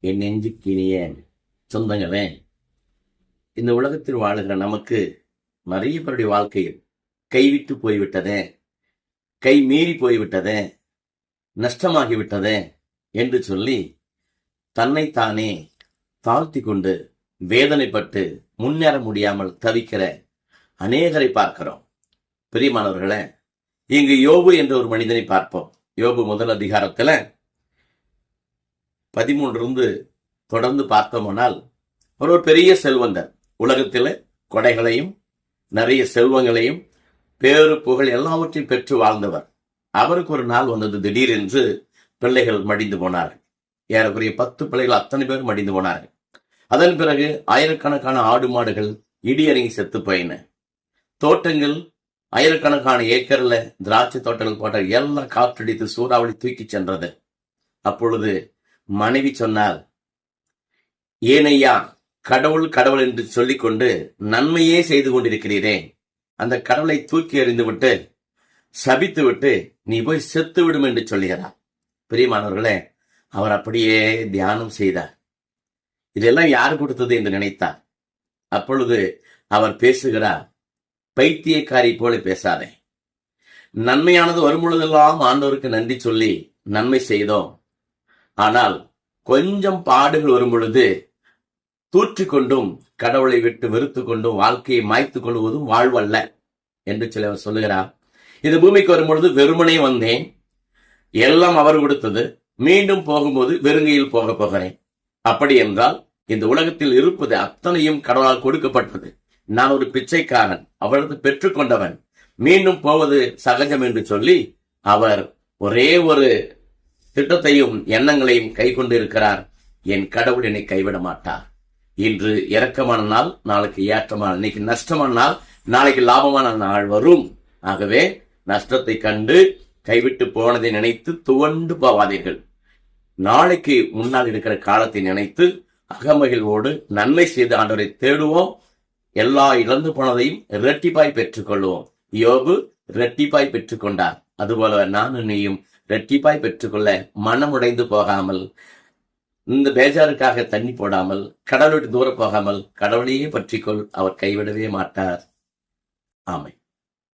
என் நெஞ்சுக்கினிய சொந்தங்களே, இந்த உலகத்தில் வாழுகிற நமக்கு நிறைய பேருடைய வாழ்க்கையில் கைவிட்டு போய்விட்டதே, கை மீறி போய்விட்டதே, நஷ்டமாகிவிட்டதே என்று சொல்லி தன்னைத்தானே தாழ்த்தி கொண்டு வேதனைப்பட்டு முன்னேற முடியாமல் தவிக்கிற அநேகரை பார்க்கிறோம். பிரியமானவர்களே, இங்கு யோபு என்ற ஒரு மனிதனை பார்ப்போம். யோபு முதல் அதிகாரத்துல 13 தொடர்ந்து பார்த்தோம்னால், ஒரு பெரிய செல்வந்தர், உலகத்தில் கொடைகளையும் நிறைய செல்வங்களையும் பேரு புகழ் எல்லாவற்றையும் பெற்று வாழ்ந்தவர். அவருக்கு ஒரு நாள் வந்தது, திடீரென்று பிள்ளைகள் மடிந்து போனார்கள். ஏறக்குறைய 10 பிள்ளைகள் அத்தனை பேர் மடிந்து போனார்கள். அதன் பிறகு ஆயிரக்கணக்கான ஆடு மாடுகள் இடியறங்கி செத்து போயின. தோட்டங்கள், ஆயிரக்கணக்கான ஏக்கர்ல திராட்சை தோட்டங்கள் போட்ட எல்லாம் காற்றடித்து சூறாவளி தூக்கி சென்றது. அப்பொழுது மனைவி சொன்னார், ஏனையா கடவுள் கடவுள் என்று சொல்லிக்கொண்டு நன்மையே செய்து கொண்டிருக்கிறீரே, அந்த கடவுளை தூக்கி எறிந்து விட்டு சபித்து விட்டு நீ போய் செத்து விடும் என்று சொல்லுகிறார். பிரியமானவர்களே, அவர் அப்படியே தியானம் செய்தார். இதெல்லாம் யார் கொடுத்தது என்று நினைத்தார். அப்பொழுது அவர் பேசுகிறார், பைத்தியக்காரி போல பேசாதே, நன்மையானது வரும் பொழுதெல்லாம் ஆண்டவருக்கு நன்றி சொல்லி நன்மை செய்தோம். ஆனால் கொஞ்சம் பாடுகள் வரும் பொழுது தூற்றிக்கொண்டும் கடவுளை விட்டு வெறுத்து கொண்டும் வாழ்க்கையை மாய்த்து கொள்வதும் வாழ்வல்ல என்று சொல்லி அவர் சொல்லுகிறார். இந்த பூமிக்கு வரும்பொழுது வெறுமனே வந்தேன், எல்லாம் அவர் கொடுத்தது, மீண்டும் போகும்போது வெறுங்கையில் போக போகிறேன். அப்படி என்றால் இந்த உலகத்தில் இருப்பது அத்தனையும் கடவுளால் கொடுக்கப்பட்டது. நான் ஒரு பிச்சைக்காரன், அவரது பெற்றுக்கொண்டவன், மீண்டும் போவது சகஜம் என்று சொல்லி அவர் ஒரே ஒரு திட்டத்தையும் எண்ணங்களையும் கை கொண்டு இருக்கிறார். என் கடவுள் என்னை கைவிட மாட்டார். இன்று இரக்கமான நாள், நாளைக்கு ஏற்றமான, இன்னைக்கு நஷ்டமான நாள், நாளைக்கு லாபமான நாள் வரும். ஆகவே நஷ்டத்தை கண்டு கைவிட்டு போனதை நினைத்து துவண்டு போவாதீர்கள். நாளைக்கு முன்னால் இருக்கிற காலத்தை நினைத்து அகமகிழ்வோடு நன்மை செய்து ஆண்டவரை தேடுவோம். எல்லா இழந்து போனதையும் இரட்டிப்பாய் பெற்றுக்கொள்வோம். யோபு இரட்டிப்பாய் பெற்றுக்கொண்டார். அதுபோல நானும் நீயும் இரட்டிப்பாய் பெற்றுக்கொள்ள மனமுடைந்து போகாமல், இந்த பேஜாருக்காக தண்ணி போடாமல், கடவுளை விட்டு தூர போகாமல் கடவுளையே பற்றிக்கொள். அவர் கைவிடவே மாட்டார். ஆமை.